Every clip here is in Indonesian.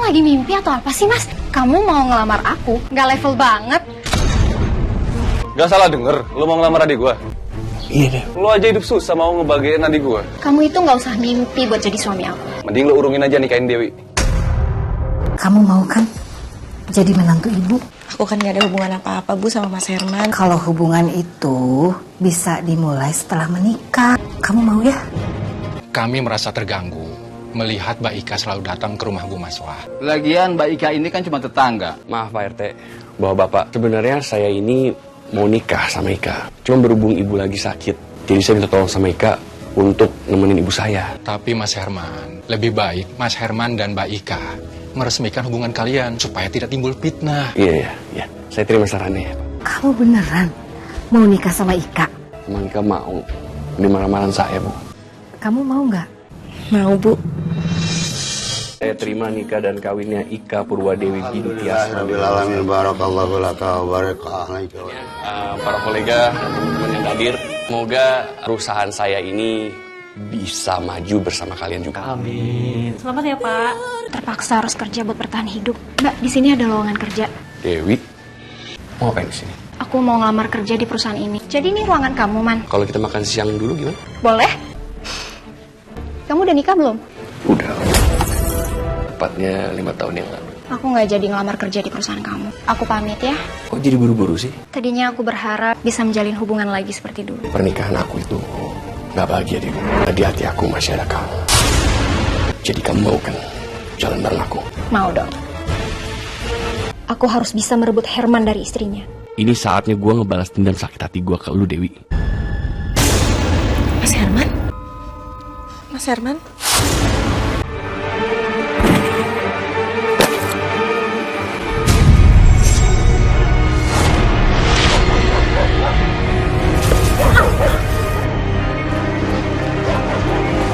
lagi mimpi atau apa sih, Mas? Kamu mau ngelamar aku? Nggak level banget. Gak salah denger, lu mau ngelamar adik gua? Iya deh. Lu aja hidup susah mau ngebagiin adik gua. Kamu itu nggak usah mimpi buat jadi suami aku. Mending lu urungin aja nikahin Dewi. Kamu mau kan jadi menantu ibu? Aku kan gak ada hubungan apa-apa, Bu, sama Mas Herman. Kalau hubungan itu bisa dimulai setelah menikah. Kamu mau ya? Kami merasa terganggu melihat Mbak Ika selalu datang ke rumah Bu Maswah. Lagian Mbak Ika ini kan cuma tetangga. Maaf Pak RT, Bapak, sebenarnya saya ini mau nikah sama Ika. Cuma berhubung ibu lagi sakit, jadi saya minta tolong sama Ika untuk nemenin ibu saya. Tapi Mas Herman, lebih baik Mas Herman dan Mbak Ika meresmikan hubungan kalian supaya tidak timbul fitnah. Iya. Saya terima sarannya. Kamu beneran mau nikah sama Ika? Emang Ika mau di marah-marahan saya, Bu? Kamu mau nggak? Mau, Bu. Saya terima nikah dan kawinnya Ika Purwadewi binti Alhamdulillah, barakallahu laka wa barakah. Para kolega dan teman-teman yang hadir, semoga perusahaan saya ini bisa maju bersama kalian juga. Amin. Selamat ya, Pak. Terpaksa harus kerja buat bertahan hidup. Mbak, di sini ada lowongan kerja. Dewi, mau apa di sini? Aku mau ngelamar kerja di perusahaan ini. Jadi ini ruangan kamu, Man. Kalau kita makan siang dulu gimana? Boleh? Kamu udah nikah belum? Udah. Tepatnya 5 tahun yang lalu. Aku nggak jadi ngelamar kerja di perusahaan kamu. Aku pamit ya. Kok jadi buru-buru sih? Tadinya aku berharap bisa menjalin hubungan lagi seperti dulu. Pernikahan aku itu gak bahagia di rumah. Di hati aku masih ada kamu. Jadi kamu mau kan jalan bareng aku? Mau dong. Aku harus bisa merebut Herman dari istrinya. Ini saatnya gue ngebalas dendam sakit hati gue ke lu, Dewi. Mas Herman? Mas Herman?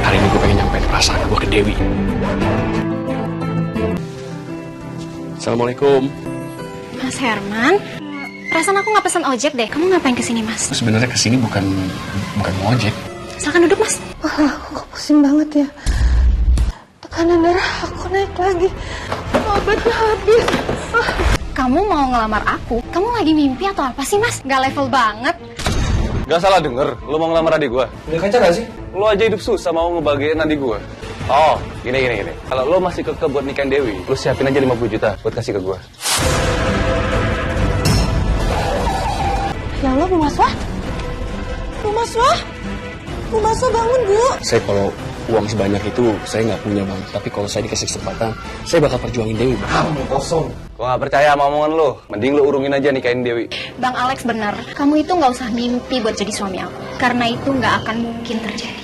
Hari ini gue pengen nyampein perasaan gue ke Dewi. Assalamualaikum. Mas Herman, perasaan aku nggak pesan ojek deh. Kamu ngapain kesini, Mas? Sebenarnya kesini bukan ngojek. Silakan duduk, Mas. Wah, aku pusing banget ya. Tekanan darah aku naik lagi. Obatnya habis. Kamu mau ngelamar aku? Kamu lagi mimpi atau apa sih, Mas? Nggak level banget. Gak salah denger, lu mau ngelamar adik gua? Udah kaca gak sih? Lu aja hidup susah mau ngebagiin adik gua. Oh, gini. Kalau lu masih kekeh buat nikahin Dewi, lu siapin aja 50 juta buat kasih ke gua. Ya Allah, Bu Maswah? Bu Maswah? Bu Maswah bangun, Bu. Saya kalau uang sebanyak itu saya nggak punya, Bang. Tapi kalau saya dikasih kesempatan, saya bakal perjuangin Dewi, Bang. Gua gak percaya sama omongan lu. Mending lu urungin aja nikahin Dewi. Bang Alex benar. Kamu itu nggak usah mimpi buat jadi suami aku. Karena itu nggak akan mungkin terjadi.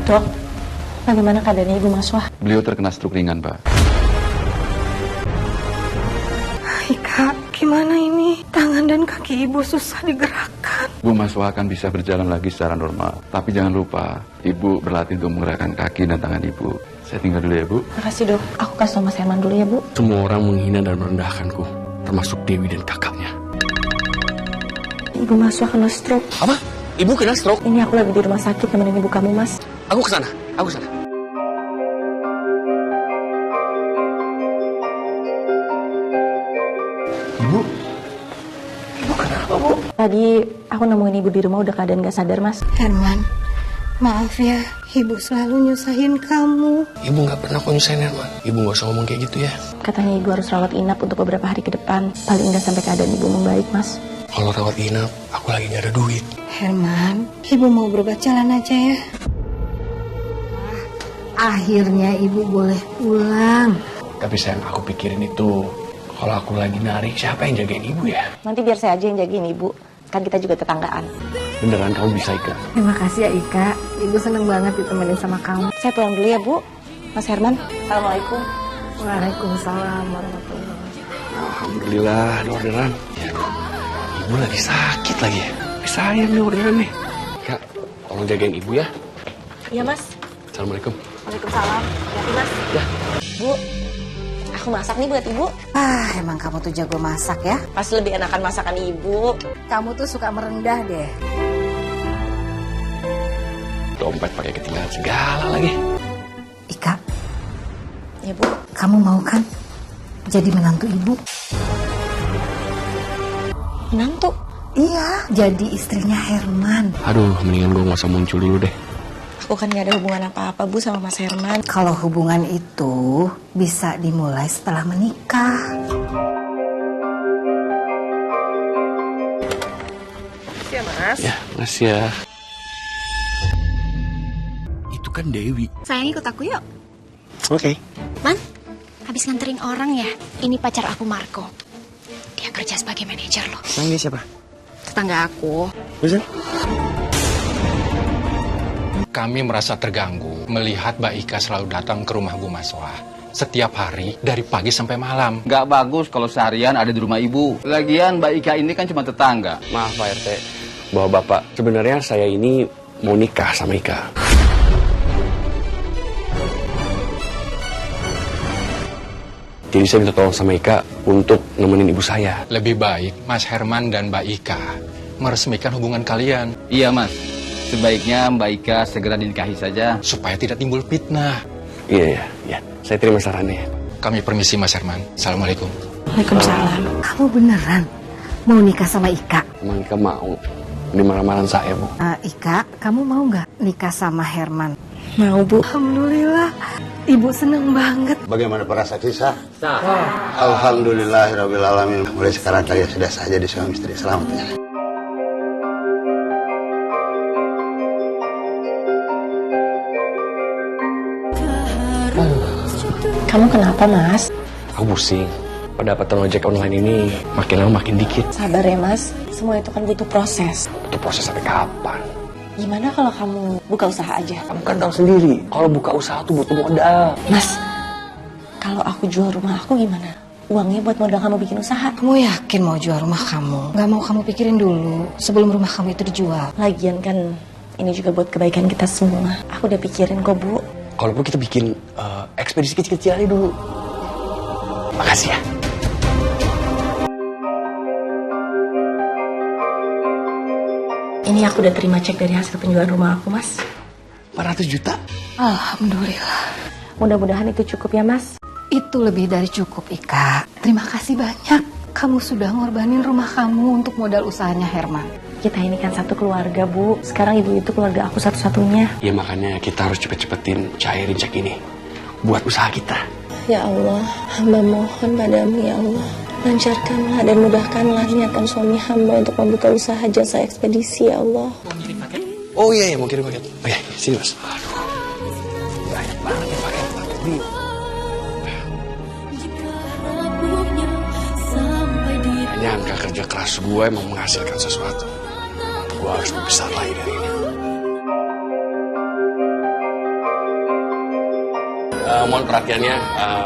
Dok, bagaimana keadaannya Ibu Maswah? Beliau terkena stroke ringan, Pak. Ika, gimana ini? Tangan dan kaki ibu susah digerakkan. Bu Maswah akan bisa berjalan lagi secara normal. Tapi jangan lupa, Ibu berlatih untuk menggerakkan kaki dan tangan Ibu. Saya tinggal dulu ya, Bu. Makasih, Dok. Aku kasih tau Mas Herman dulu ya, Bu. Semua orang menghina dan merendahkanku, termasuk Dewi dan kakaknya. Ibu Maswah kena stroke. Apa? Ibu kena stroke? Ini aku lagi di rumah sakit nemenin ibu kamu, Mas. Aku kesana. Ibu kenapa, Bu? Tadi aku nemuin ibu di rumah udah keadaan gak sadar, Mas. Herman, maaf ya. Ibu selalu nyusahin kamu. Ibu nggak pernah kok nyusahin Herman. Ibu nggak usah ngomong kayak gitu ya. Katanya ibu harus rawat inap untuk beberapa hari ke depan. Paling nggak sampai keadaan ibu membaik, Mas. Kalau rawat inap, aku lagi nggak ada duit. Herman, ibu mau berobat jalan aja ya. Akhirnya ibu boleh pulang. Tapi sayang, aku pikirin itu, kalau aku lagi narik, siapa yang jagain ibu ya? Nanti biar saya aja yang jagain ibu. Kan kita juga tetanggaan. Beneran kamu bisa, Ika? Terima kasih ya Ika. Ibu seneng banget ditemenin sama kamu. Saya pulang dulu ya, Bu. Mas Herman, Assalamualaikum. Waalaikumsalam warahmatullahi wabarakatuh. Alhamdulillah, ada orderan. Ya, ibu lagi sakit lagi ya. Sayang nih orderan nih. Kak, tolong jagain ibu ya. Iya, Mas. Assalamualaikum. Waalaikumsalam. Hati, Mas. Ya. Bu, aku masak nih buat ibu. Ah, emang kamu tuh jago masak ya. Pasti lebih enakan masakan ibu. Kamu tuh suka merendah deh. Dompet pakai ketinggalan segala lagi. Ika, Ya Bu. kamu mau kan jadi menantu ibu? Menantu? Iya, jadi istrinya Herman. Aduh, mendingan gue gak usah muncul dulu deh. Aku kan gak ada hubungan apa-apa Bu sama Mas Herman. Kalau hubungan itu bisa dimulai setelah menikah. Ya Mas. Ya, makasih ya. Itu kan Dewi. Sayang ikut aku yuk. Oke. Man, habis nganterin orang ya. Ini pacar aku Marco. Dia kerja sebagai manajer loh. Emang dia siapa? Tetangga aku. Bisa? Kami merasa terganggu melihat Mbak Ika selalu datang ke rumah Bu Maswah. Setiap hari, dari pagi sampai malam. Nggak bagus kalau seharian ada di rumah ibu. Lagian Mbak Ika ini kan cuma tetangga. Maaf Pak RT, Bapak-bapak. Sebenarnya saya ini mau nikah sama Ika. Jadi saya minta tolong sama Ika untuk nemenin ibu saya. Lebih baik Mas Herman dan Mbak Ika meresmikan hubungan kalian Iya mas, sebaiknya Mbak Ika segera dinikahi saja. supaya tidak timbul fitnah. Iya. Saya terima sarannya. Kami permisi Mas Herman. Assalamualaikum. Waalaikumsalam. Kamu beneran mau nikah sama Ika? Emang Ika mau di marah-marahan saya, Bu? Ika, kamu mau nggak nikah sama Herman? Mau Bu. Alhamdulillah, ibu seneng banget. Bagaimana perasaan sah? Alhamdulillahirrabbilalamin. Mulai sekarang kalian sudah sah jadi suami istri. Selamat ya. Kamu kenapa Mas? Aku pusing. Pendapatan ojek online ini makin lama makin dikit. Sabar ya Mas. Semua itu kan butuh proses. Itu proses sampai kapan? Gimana kalau kamu buka usaha aja? Kamu kan tahu sendiri, kalau buka usaha tuh butuh modal. Mas, kalau aku jual rumah aku gimana? Uangnya buat modal kamu bikin usaha. Kamu yakin mau jual rumah kamu? Gak mau kamu pikirin dulu sebelum rumah kamu itu dijual? Lagian kan ini juga buat kebaikan kita semua. Aku udah pikirin kok Bu. Kalau perlu kita bikin ekspedisi kecil-kecil aja dulu. Makasih ya. Ini aku udah terima cek dari hasil penjualan rumah aku Mas. 400 juta? Alhamdulillah. Mudah-mudahan itu cukup ya Mas. Itu lebih dari cukup, Ika. Terima kasih banyak. Kamu sudah ngorbanin rumah kamu untuk modal usahanya Herman. Kita ini kan satu keluarga Bu. Sekarang ibu itu keluarga aku satu-satunya. Ya makanya kita harus cepet-cepetin cairin cek ini buat usaha kita. Ya Allah, hamba mohon padamu ya Allah. Lancarkanlah dan mudahkanlah niatan suami hamba untuk membuka usaha jasa ekspedisi ya Allah. Oh iya, mau kirim paket. Oh iya, sini Mas. Aduh, banyak banget nih paket ini. Gak nyangka kerja keras gue emang menghasilkan sesuatu. Gue harus lebih besar lagi dari ini. Mohon perhatiannya,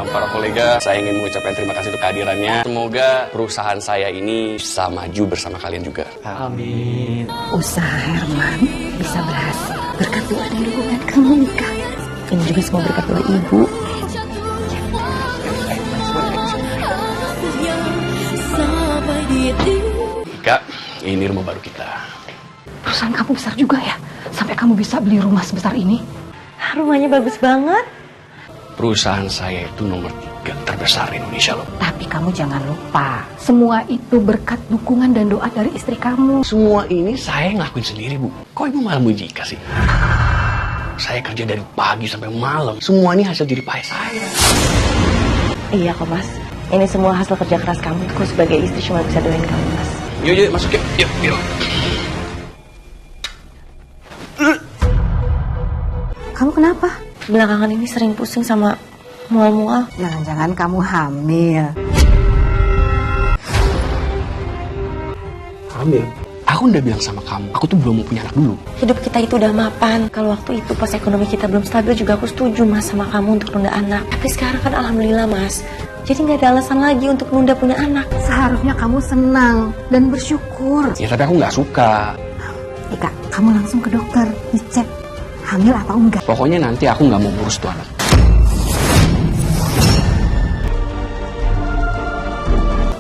para kolega. Saya ingin mengucapkan terima kasih untuk kehadirannya. Semoga perusahaan saya ini bisa maju bersama kalian juga. Amin. Usaha Herman bisa berhasil berkat doa dan dukungan kamu, Ika. Ini juga semua berkat doa ibu. Kak, ini rumah baru kita. Perusahaan kamu besar juga ya, sampai kamu bisa beli rumah sebesar ini. Rumahnya bagus banget. Perusahaan saya itu nomor 3 terbesar di Indonesia loh. Tapi kamu jangan lupa, semua itu berkat dukungan dan doa dari istri kamu. Semua ini saya ngelakuin sendiri, Bu. Kok Ibu malah muji Ika sih? Saya kerja dari pagi sampai malam. Semua ini hasil jerih payah saya. Iya kok Mas. Ini semua hasil kerja keras kamu. Aku sebagai istri cuma bisa doain kamu Mas. Yuk, masuk yuk. Yuk. Kamu kenapa? Belakangan ini sering pusing sama mual-mual. Jangan-jangan kamu hamil. Hamil? Aku udah bilang sama kamu, aku tuh belum mau punya anak dulu. Hidup kita itu udah mapan. Kalau waktu itu pas ekonomi kita belum stabil juga aku setuju Mas sama kamu untuk nunda anak. Tapi sekarang kan alhamdulillah Mas. Jadi nggak ada alasan lagi untuk nunda punya anak. Seharusnya kamu senang dan bersyukur. Ya tapi aku nggak suka. Ika, kamu langsung ke dokter, dicek hamil atau enggak. Pokoknya nanti aku nggak mau ngurus tuh anak.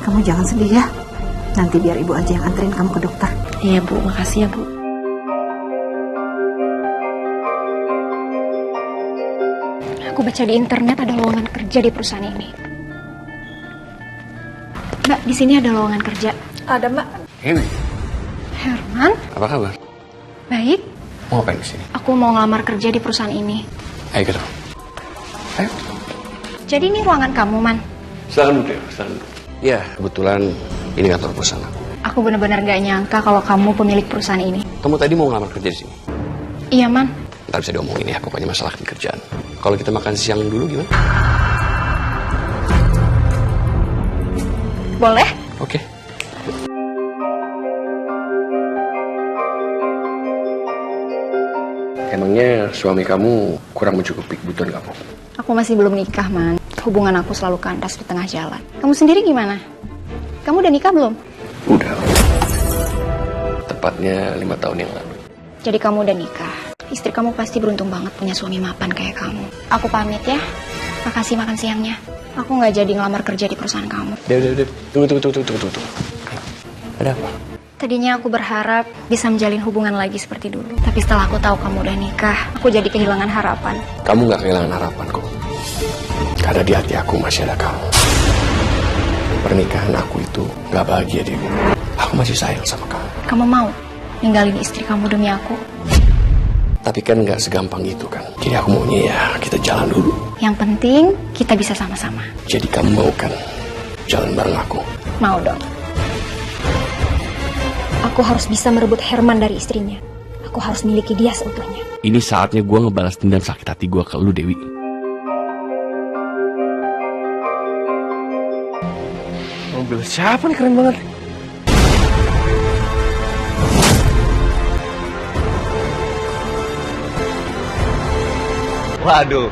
Kamu jangan sedih ya. Nanti biar ibu aja yang anterin kamu ke dokter. Iya Bu, makasih ya Bu. Aku baca di internet ada lowongan kerja di perusahaan ini. Mbak, di sini ada lowongan kerja. Ada, Mbak. Ini, Herman, apa kabar? baik. Mau ngapain di sini? Aku mau ngelamar kerja di perusahaan ini. Ayo kita. Ayo. Jadi ini ruangan kamu, Man. Silakan duduk, silakan duduk. Ya, kebetulan ini kantor perusahaan aku. Aku benar-benar gak nyangka kalau kamu pemilik perusahaan ini. Kamu tadi mau ngelamar kerja di sini? Iya, Man. Ntar bisa diomongin ya, pokoknya masalah kerjaan. Kalau kita makan siang dulu gimana? Boleh? Oke. Emangnya suami kamu kurang mencukupi kebutuhan kamu? Aku masih belum nikah, Man. Hubungan aku selalu kandas di tengah jalan. Kamu sendiri gimana? Kamu udah nikah belum? Udah. Tepatnya 5 tahun yang lalu. Jadi kamu udah nikah. Istri kamu pasti beruntung banget punya suami mapan kayak kamu. Aku pamit ya. Makasih makan siangnya. Aku nggak jadi ngelamar kerja di perusahaan kamu. Udah. Tunggu. Ada apa? Tadinya aku berharap bisa menjalin hubungan lagi seperti dulu. Tapi setelah aku tahu kamu udah nikah, aku jadi kehilangan harapan. Kamu nggak kehilangan harapan kok. Karena di hati aku masih ada kamu. Pernikahan aku itu nggak bahagia, Dewi. Aku masih sayang sama kamu. Kamu mau ninggalin istri kamu demi aku? Tapi kan nggak segampang itu kan. Jadi aku maunya ya kita jalan dulu. Yang penting kita bisa sama-sama. Jadi kamu mau kan jalan bareng aku? Mau dong. Aku harus bisa merebut Herman dari istrinya. Aku harus miliki dia seutuhnya. Ini saatnya gue ngebalas dendam sakit hati gue ke lu, Dewi. Mobil siapa nih, keren banget. Waduh,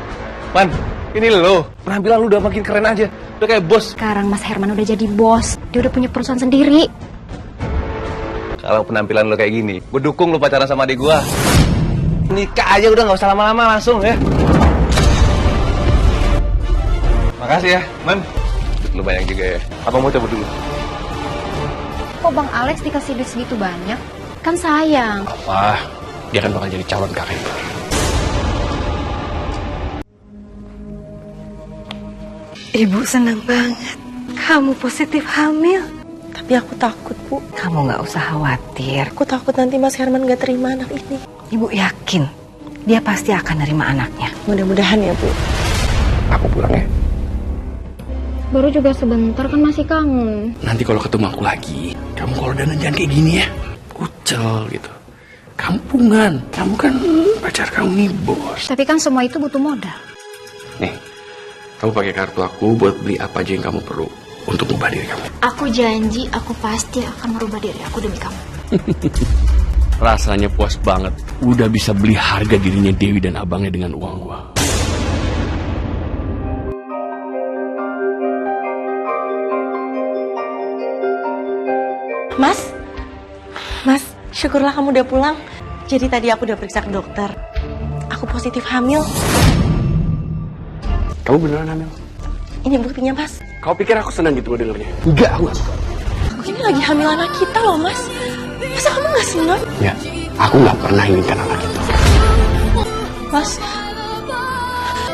Man, ini lo. Penampilan lu udah makin keren aja. Udah kayak bos. Sekarang Mas Herman udah jadi bos. Dia udah punya perusahaan sendiri. Kalau penampilan lo kayak gini, gue dukung lo pacaran sama adik gue. Nikah aja udah, nggak usah lama-lama, langsung ya. Makasih ya, Man. Lu banyak juga ya. Apa mau coba dulu? Kok Bang Alex dikasih duit segitu banyak? Kan sayang. Apa? Dia kan bakal jadi calon kakek. Ibu senang banget. Kamu positif hamil. Tapi aku takut, Bu. Kamu nggak usah khawatir. Aku takut nanti Mas Herman gak terima anak ini. Ibu yakin dia pasti akan nerima anaknya. Mudah-mudahan ya, Bu. Aku pulang ya. Baru juga sebentar kan masih kangen. Nanti kalau ketemu aku lagi, kamu kalau dandan jangan kayak gini ya. Kucel gitu. Kampungan. Kamu kan pacar kamu nih, bos. Tapi kan semua itu butuh modal. Nih, kamu pakai kartu aku buat beli apa aja yang kamu perlu untuk mengubah diri kamu. Aku janji aku pasti akan merubah diri aku demi kamu. Rasanya puas banget. Udah bisa beli harga dirinya Dewi dan abangnya dengan uang gua. Mas, syukurlah kamu udah pulang. Jadi tadi aku udah periksa ke dokter. Aku positif hamil. Kamu beneran hamil? Ini buktinya, Mas. Kau pikir aku senang gitu dengernya? Enggak, aku gak suka. Ini lagi hamil anak kita loh, Mas. Masa kamu gak senang? Ya, aku gak pernah inginkan anak itu. Mas,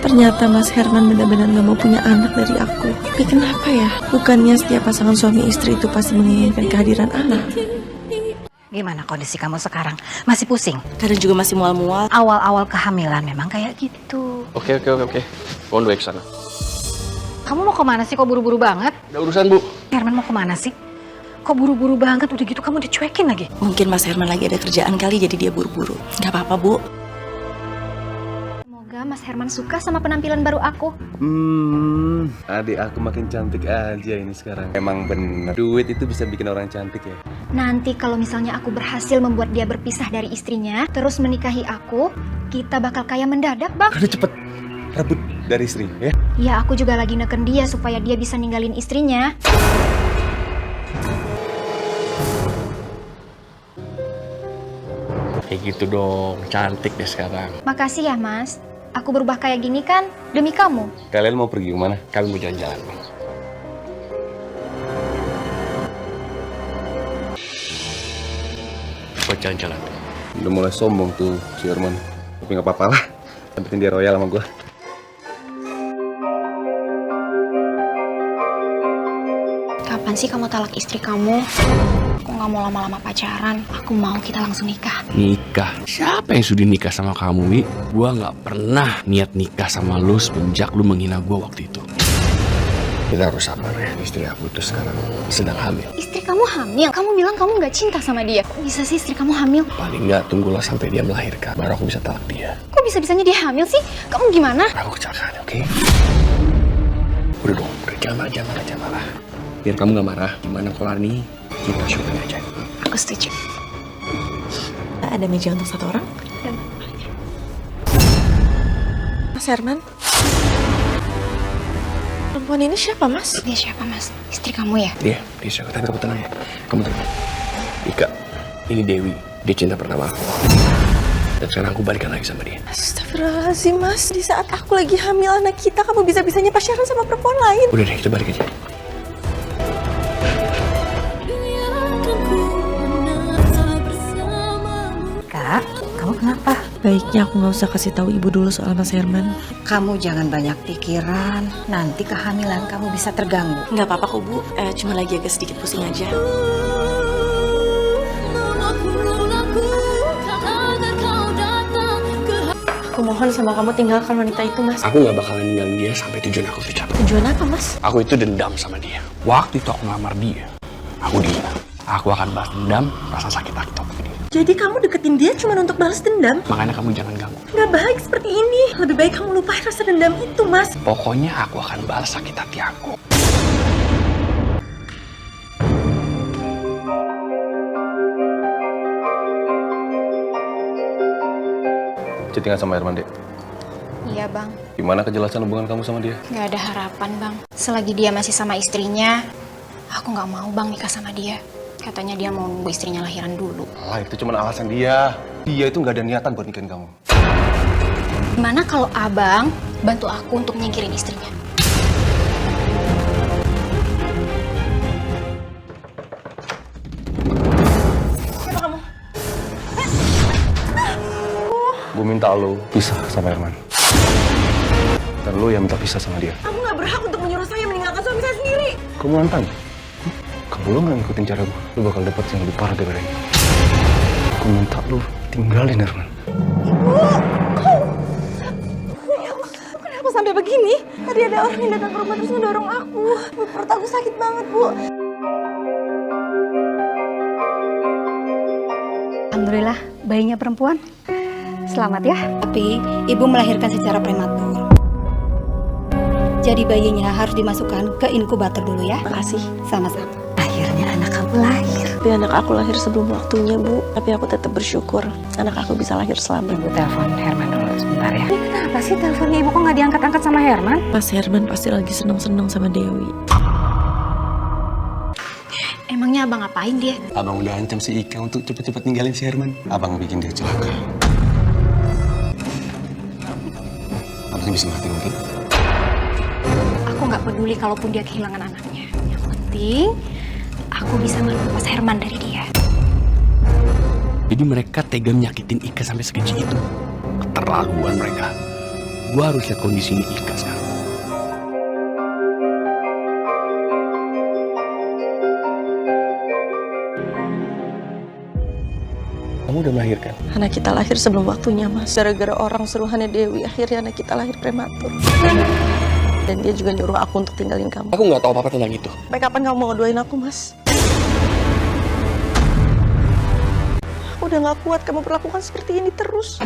ternyata Mas Herman benar-benar gak mau punya anak dari aku. Tapi kenapa ya? Bukannya setiap pasangan suami istri itu pasti menginginkan kehadiran anak. Gimana kondisi kamu sekarang? Masih pusing? Kadang juga masih mual-mual. Awal-awal kehamilan memang kayak gitu. Oke. On the way ke sana. Kamu mau kemana sih? Kok buru-buru banget? Ada urusan, Bu. Herman mau kemana sih? Kok buru-buru banget? Udah gitu kamu dicuekin lagi. Mungkin Mas Herman lagi ada kerjaan kali jadi dia buru-buru. Gak apa-apa, Bu. Semoga Mas Herman suka sama penampilan baru aku. Adik aku makin cantik aja ini sekarang. Emang bener, duit itu bisa bikin orang cantik ya. Nanti kalau misalnya aku berhasil membuat dia berpisah dari istrinya, terus menikahi aku, kita bakal kaya mendadak, Bang. Udah cepet, rebut dari istri ya. Ya, aku juga lagi neken dia supaya dia bisa ninggalin istrinya. Kayak gitu dong, cantik deh sekarang. Makasih ya, Mas. Aku berubah kayak gini kan demi kamu. Kalian mau pergi kemana? Kami mau jalan-jalan. Buat jalan-jalan. Udah mulai sombong tuh si Herman. Tapi gak apa-apa lah. Yang penting dia royal sama gue. Kapan sih kamu talak istri kamu? Aku nggak mau lama-lama pacaran. Aku mau kita langsung nikah. Nikah? Siapa yang sudah nikah sama kamu, Wi? Gua nggak pernah niat nikah sama lu semenjak lu menghina gua waktu itu. Kita harus sabar ya. Istri aku tuh sekarang sedang hamil. Istri kamu hamil? Kamu bilang kamu nggak cinta sama dia. Kok bisa sih istri kamu hamil? Paling nggak tunggulah sampai dia melahirkan, baru aku bisa talak dia. Kok bisa-bisanya dia hamil sih? Kamu gimana? Aku kecelakaan, oke? Udah dong, udah jangan marah. Biar kamu nggak marah, gimana kalau hari ini kita syuting aja? Aku setuju. Ada meja untuk satu orang? Mas Herman? Perempuan ini siapa, Mas? Dia siapa, Mas? Istri kamu ya? Dia siapa? Tapi kamu tenang ya. Kamu tenang. Ika, ini Dewi. Dia cinta pertama aku. Dan sekarang aku balikan lagi sama dia. Astagfirullahaladzim, Mas. Di saat aku lagi hamil anak kita, kamu bisa-bisanya pacaran sama perempuan lain. Udah deh, kita balik aja. Kak, kamu kenapa? Baiknya aku nggak usah kasih tahu ibu dulu soal Mas Herman. Kamu jangan banyak pikiran. Nanti kehamilan kamu bisa terganggu. Nggak apa-apa kok, Bu. Cuma lagi agak sedikit pusing aja. Aku mohon sama kamu tinggalkan wanita itu, Mas. Aku nggak bakalan ninggalin dia sampai tujuan aku tercapai. Tujuan apa, Mas? Aku itu dendam sama dia. Waktu itu aku ngelamar dia, aku dihina. Aku akan balas dendam rasa sakit hati aku ke dia. Jadi kamu deketin dia cuma untuk balas dendam? Makanya kamu jangan ganggu. Nggak baik seperti ini. Lebih baik kamu lupain rasa dendam itu, Mas. Pokoknya aku akan balas sakit hati aku. Chattingan sama Herman, Dek. Iya, Bang. Gimana kejelasan hubungan kamu sama dia? Nggak ada harapan, Bang. Selagi dia masih sama istrinya, aku nggak mau, Bang, nikah sama dia. Katanya dia mau nunggu istrinya lahiran dulu. Ah, itu cuma alasan dia. Dia itu nggak ada niatan buat nikahin kamu. Gimana kalau Abang bantu aku untuk nyingkirin istrinya? Siapa kamu? Gue minta lo pisah sama Herman. Dan lo yang minta pisah sama dia. Kamu nggak berhak untuk menyuruh saya meninggalkan suami saya sendiri. Kamu nantang? Kalau lo nggak ngikutin cara gue, lo bakal dapet yang lebih parah daripada ini. Aku minta lo tinggalin Herman. Kenapa sampai begini? Tadi ada orang yang datang ke rumah terus ngedorong aku. Perut aku sakit banget, Bu. Alhamdulillah, bayinya perempuan. Selamat ya. Tapi ibu melahirkan secara prematur. Jadi bayinya harus dimasukkan ke inkubator dulu ya. Makasih. Sama-sama. Akhirnya anak kamu lahir. Tapi anak aku lahir sebelum waktunya, Bu. Tapi aku tetap bersyukur anak aku bisa lahir selamat. Ibu telepon Herman dulu sebentar ya. Ini kenapa sih teleponnya ibu kok nggak diangkat-angkat sama Herman? Mas Herman pasti lagi seneng-seneng sama Dewi. Emangnya Abang ngapain dia? Abang udah ancam si Ika untuk cepet-cepet ninggalin si Herman. Abang bikin dia celaka. Abang bisa mati mungkin. Aku nggak peduli kalaupun dia kehilangan anaknya. Yang penting, aku bisa melepas Herman dari dia. Jadi mereka tega nyakitin Ika sampai sekecil itu. Keterlaluan mereka. Gua harus lihat kondisinya Ika sekarang. Kamu udah melahirkan? Anak kita lahir sebelum waktunya, Mas. Gara-gara orang suruhannya Dewi, akhirnya anak kita lahir prematur. Dan dia juga nyuruh aku untuk tinggalin kamu. Aku nggak tahu apa-apa tentang itu. Sampai kapan kamu mau ngedoain aku, Mas? Aku udah gak kuat kamu perlakukan seperti ini terus.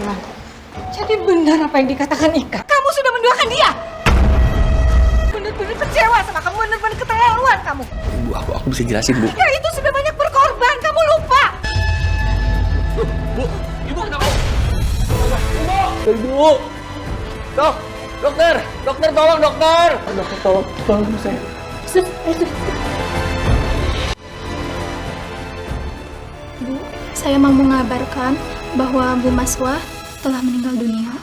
Jadi benar apa yang dikatakan Ika? Kamu sudah menduakan dia. Benar-benar kecewa sama kamu, benar-benar keterlaluan kamu. Bu, aku bisa jelasin, Bu. Ya itu sudah banyak berkorban, kamu lupa. Bu, Ibu kenapa? Ibu! Dokter, tolong, dokter! Dokter, tolong saya. Bu, saya mau mengabarkan bahwa Bu Maswah telah meninggal dunia.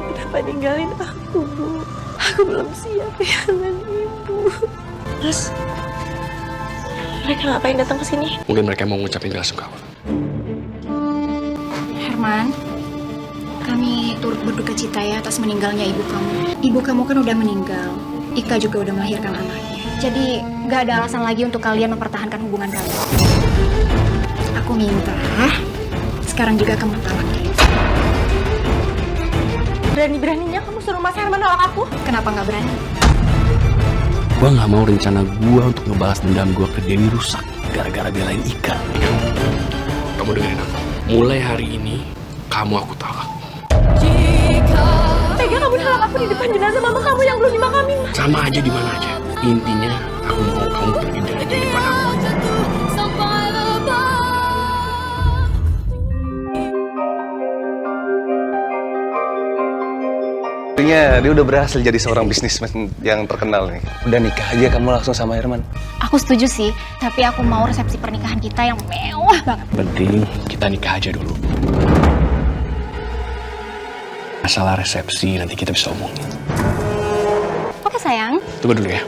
Kenapa ninggalin aku, Bu? Aku belum siap kehilangan ibu. Mas, mereka ngapain datang ke sini? Mungkin mereka mau ngucapin belasungkawa. Herman, Kami turut berduka cita ya atas meninggalnya ibu kamu. Ibu kamu kan udah meninggal. Ika juga udah melahirkan anaknya. Jadi gak ada alasan lagi untuk kalian mempertahankan hubungan kalian. Aku minta sekarang juga kamu talak dia. Berani-beraninya kamu suruh Mas Herman nolak aku? Kenapa nggak berani? Gue gak mau rencana gue untuk ngebalas dendam gue ke Dewi rusak gara-gara belain Ika. Kamu dengerin aku. Mulai hari ini, kamu aku talak. Tega kamu nolak aku di depan jenazah mama kamu yang belum dimakamin. Sama aja di mana aja. Intinya, aku mau kamu pergi dari depan aku. Artinya dia udah berhasil jadi seorang bisnismen yang terkenal nih. Udah nikah aja kamu langsung sama Herman. Aku setuju sih, tapi aku mau resepsi pernikahan kita yang mewah banget. Penting kita nikah aja dulu. Masalah resepsi nanti kita bisa omongin. Oke sayang. Tunggu dulu ya.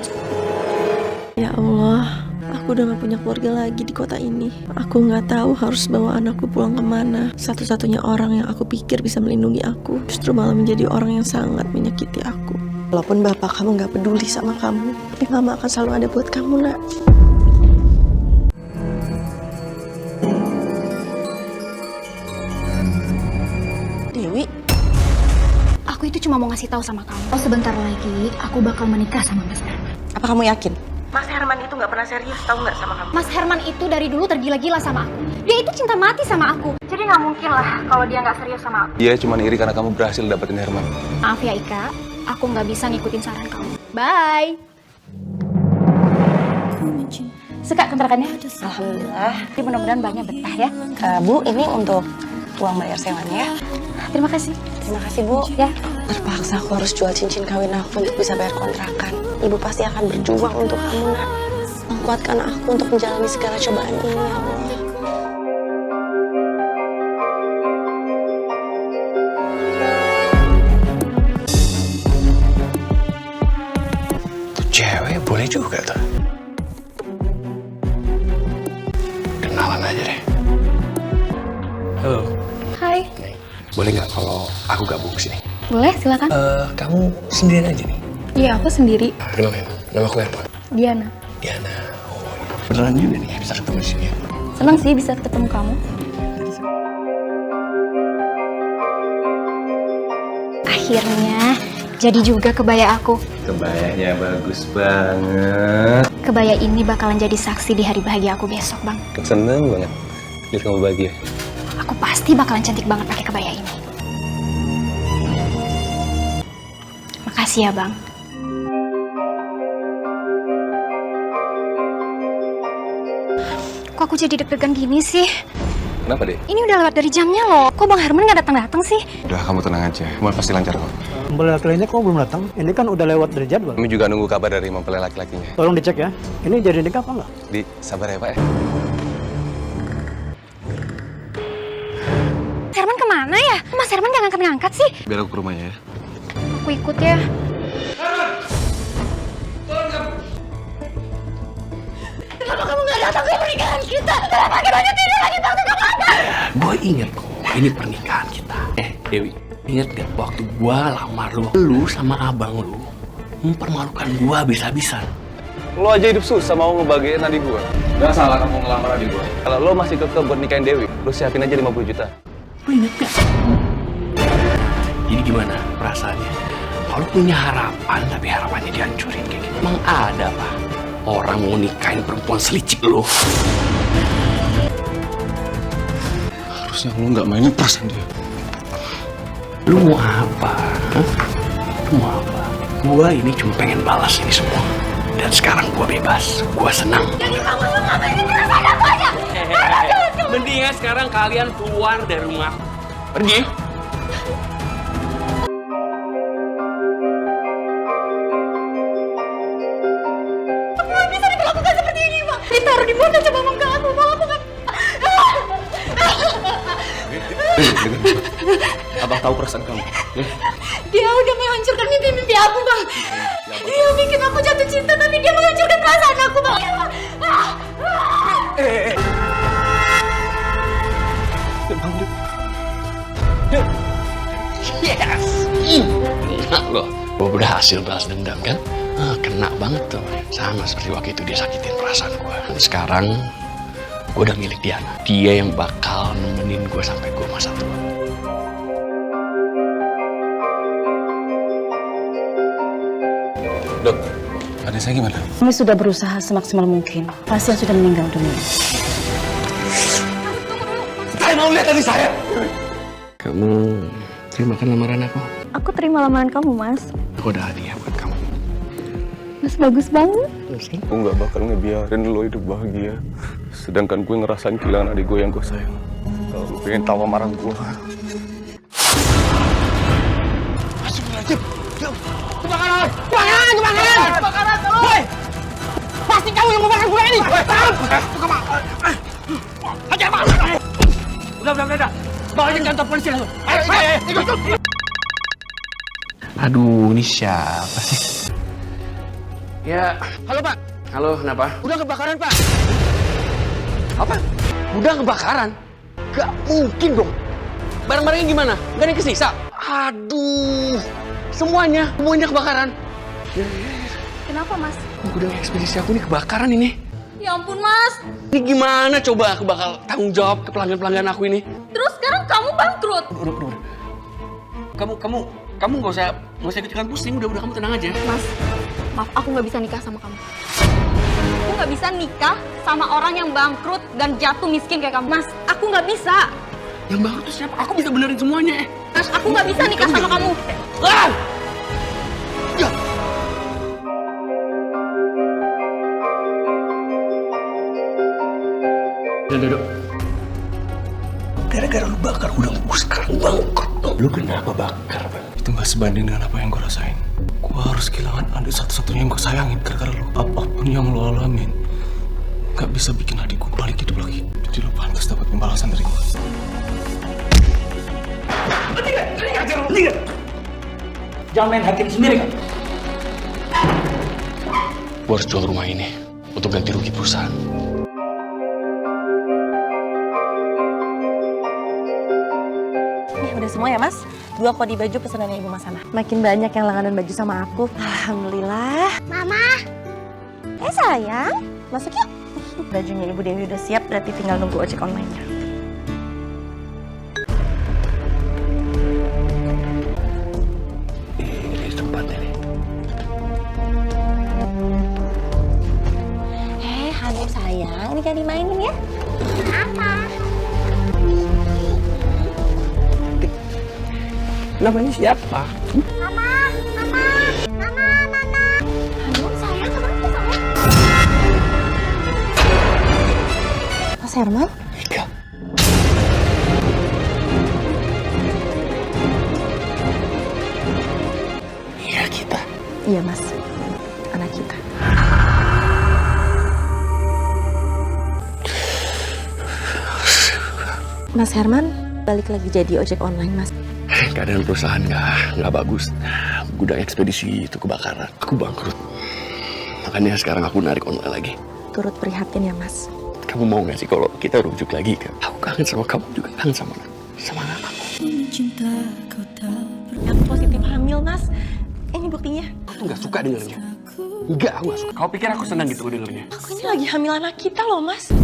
Ya Allah, aku udah gak punya keluarga lagi di kota ini. Aku gak tahu harus bawa anakku pulang kemana. Satu-satunya orang yang aku pikir bisa melindungi aku, justru malah menjadi orang yang sangat menyakiti aku. Walaupun bapak kamu gak peduli sama kamu, tapi mama akan selalu ada buat kamu, nak. Dewi, Aku itu cuma mau ngasih tahu sama kamu. Oh, sebentar lagi aku bakal menikah sama Mas Herman. apa kamu yakin? Mas Herman itu gak pernah serius, tahu gak sama kamu? Mas Herman itu dari dulu tergila-gila sama aku. Dia itu cinta mati sama aku. Jadi nggak mungkin lah kalau dia nggak serius sama aku. Dia cuma iri karena kamu berhasil dapetin Herman. Maaf ya Ika, aku nggak bisa ngikutin saran kamu. Bye. Suka kontrakannya? Alhamdulillah. Jadi mudah-mudahan banyak betah ya. Bu, ini untuk uang bayar sewanya ya. Terima kasih. Terima kasih, Bu. Ya. Terpaksa aku harus jual cincin kawin aku untuk bisa bayar kontrakan. Ibu pasti akan berjuang untuk kamu, nak. Kuatkan aku untuk menjalani segala cobaan ini, ya Allah. Tuh cewek boleh juga tuh. Kenalan aja deh. Halo. Hai. Boleh nggak kalau aku gabung sini? Boleh, silakan. Kamu sendirian aja nih? Iya, aku sendiri. Kenalin, nama aku Herman. Diana. Diana. Oh, beneran juga nih bisa ketemu di sini ya. Senang sih bisa ketemu kamu. Akhirnya jadi juga kebaya aku. Kebayanya bagus banget. Kebaya ini bakalan jadi saksi di hari bahagia aku besok, Bang. Seneng banget lihat kamu bahagia. Aku pasti bakalan cantik banget pakai kebaya ini. Makasih ya, Bang. Kok aku jadi deg-degan gini sih? Kenapa deh? Ini udah lewat dari jamnya loh. Kok Bang Herman nggak datang-datang sih? Udah kamu tenang aja, semua pasti lancar kok. Mempelai laki-lakinya kok belum datang? Ini kan udah lewat dari jadwal. Kami juga nunggu kabar dari mempelai laki-lakinya. Tolong dicek ya. Ini jadi nikah apa enggak? Di sabar ya Pak ya. Herman kemana ya? Mas Herman nggak ngangkat-ngangkat sih? Biar aku ke rumahnya ya. Aku ikut ya. Kenapa kamu nggak datang ke pernikahan kita? Kenapa akhirnya tidak lagi waktu kamu ada? Gue inget kok, ini pernikahan kita. Dewi, inget gak waktu gue lamar lu sama abang lu mempermalukan gue bisa-bisa. Lo aja hidup susah mau ngebahagiain adik gua. Gak salah kamu ngelamar adik gue. Kalau lo masih kekeh buat nikahin Dewi, lo siapin aja 50 juta. Lu inget gak? Jadi gimana perasaannya? Kalau punya harapan, tapi harapannya dihancurin kayak gitu. Emang ada apa? Orang mau nikahin perempuan selicik lo. Harusnya lo nggak mainin perasaan dia. Lu mau apa? Hah? Lu mau apa? Gua ini cuma pengen balas ini semua. Dan sekarang gua bebas. Gua senang. Jadi kamu tuh ngapain perasaan aku aja? Mendingan sekarang kalian keluar dari rumah. Pergi. Aku nggak bisa diperlakukan seperti ini, Bang. Ditaruh di mana coba Bang? Aku Bang, aku kan. Abang tahu perasaan kamu. Dia udah menghancurkan mimpi-mimpi aku, Bang. Dia bikin aku jatuh cinta, tapi dia menghancurkan perasaan aku, Bang. Loh, gue berhasil balas dendam kan? Kena banget tuh. Sama seperti waktu itu dia sakitin perasaan gue. Dan sekarang gue udah milik Diana. Dia yang bakal nemenin gue sampai gue masa tua. Dok, adik saya gimana? Kami sudah berusaha semaksimal mungkin. Pasien sudah meninggal dunia. Saya mau lihat adik saya! Kamu terima kan lamaran aku? Aku terima lamaran kamu, Mas. Aku ada hadiah buat kamu. Mas bagus banget. Gue gak bakal ngebiarin lo hidup bahagia. Sedangkan gue ngerasain kehilangan adik gue yang gue sayang. Kalau lo pengen tahu amarah gue. Astagfirullahaladzim! Kebakaran! Kebakaran! Kebakaran! Kebakaran! Woi! Pasti kamu yang membakar gua ini! Hajar, Pak! Udah. Bawa aja ke kantor polisi langsung. Ayo, ikut. Aduh, ini siapa sih? Ya, halo Pak. Halo, kenapa? Udah kebakaran, Pak. Apa? Udah kebakaran? Gak mungkin dong. Barang-barangnya gimana? Gak ada yang kesisa? Aduh, semuanya kebakaran. Kenapa, Mas? Gudang ekspedisi aku ini kebakaran ini. Ya ampun, Mas. Ini gimana coba aku bakal tanggung jawab ke pelanggan-pelanggan aku ini? Terus sekarang kamu bangkrut. Udah. Kamu nggak usah ikut-ikutan pusing. Udah kamu tenang aja. Mas, maaf, aku nggak bisa nikah sama kamu. Aku nggak bisa nikah sama orang yang bangkrut dan jatuh miskin kayak kamu. Mas, aku nggak bisa. Yang bangkrut itu siapa? Aku bisa benerin semuanya. Mas, aku nggak bisa nikah sama kamu. Ah! Ya. Duduk. Gara-gara lu bakar gudang gue sekarang bangkrut. Lu kenapa bakar, Bang? Itu gak sebanding dengan apa yang gue rasain. Gue harus kehilangan adik satu-satunya yang gue sayangin gara-gara lo. Apapun yang lo alamin gak bisa bikin adik gue balik hidup lagi. Jadi lo pantas dapat pembalasan dari gue. Lihat. Jangan main hakim sendiri kan? Gue harus jual rumah ini untuk ganti rugi perusahaan. Udah semua ya, Mas? 2 kodi baju pesanannya Ibu Mas Hana. Makin banyak yang langganan baju sama aku. Alhamdulillah. Mama. Sayang, masuk yuk. Bajunya Ibu Dewi udah siap, berarti tinggal nunggu ojek online-nya. Ini tempatnya nih. Hanum sayang, ini kan dimainin ya. Apa? Namanya siapa? Mama. Hanum sayang, kenapa sayang? Mas Herman? Ika. Iya kita. Iya, Mas. Anak kita. Mas Herman balik lagi jadi ojek online, Mas. Keadaan perusahaan nggak bagus. Gudang ekspedisi itu kebakaran. Aku bangkrut. Makanya sekarang aku narik online lagi. Turut prihatin ya, Mas. Kamu mau nggak sih kalau kita rujuk lagi kan? Aku kangen sama kamu juga kangen sama anak aku. Aku positif hamil, Mas. Ini buktinya. Aku tuh nggak suka dengernya. Enggak, aku nggak suka. Kau pikir aku senang gitu dengernya? Aku ini lagi hamil anak kita loh, Mas.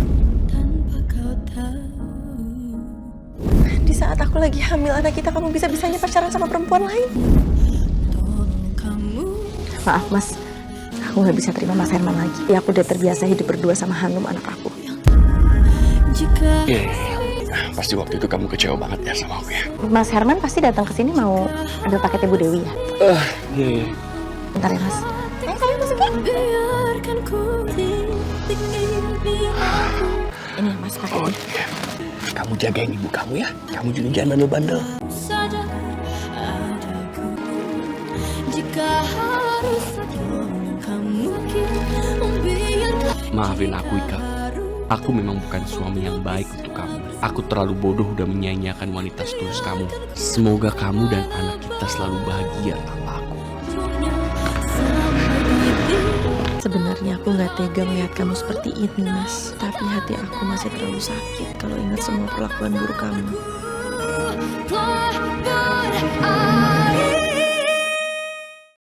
Di saat aku lagi hamil anak kita, kamu bisa-bisanya pacaran sama perempuan lain. Maaf, Mas. Aku nggak bisa terima Mas Herman lagi. Ya, aku udah terbiasa hidup berdua sama Hanum, anak aku. Iya. Pasti waktu itu kamu kecewa banget ya sama aku ya. Mas Herman pasti datang ke sini mau ambil paket Ibu Dewi ya? Iya. Bentar ya, Mas. Saya masuk ya. Ini ya, Mas, paketnya. Iya. Kamu jagain ibu kamu ya. Kamu juga jangan bandel-bandel. Maafin aku, Ika. Aku memang bukan suami yang baik untuk kamu. Aku terlalu bodoh udah menyanyiakan wanita setulus kamu. Semoga kamu dan anak kita selalu bahagia tanpa aku. Sebenarnya aku nggak tega melihat kamu seperti ini, Mas. Tapi hati aku masih terlalu sakit kalau ingat semua perlakuan buruk kamu.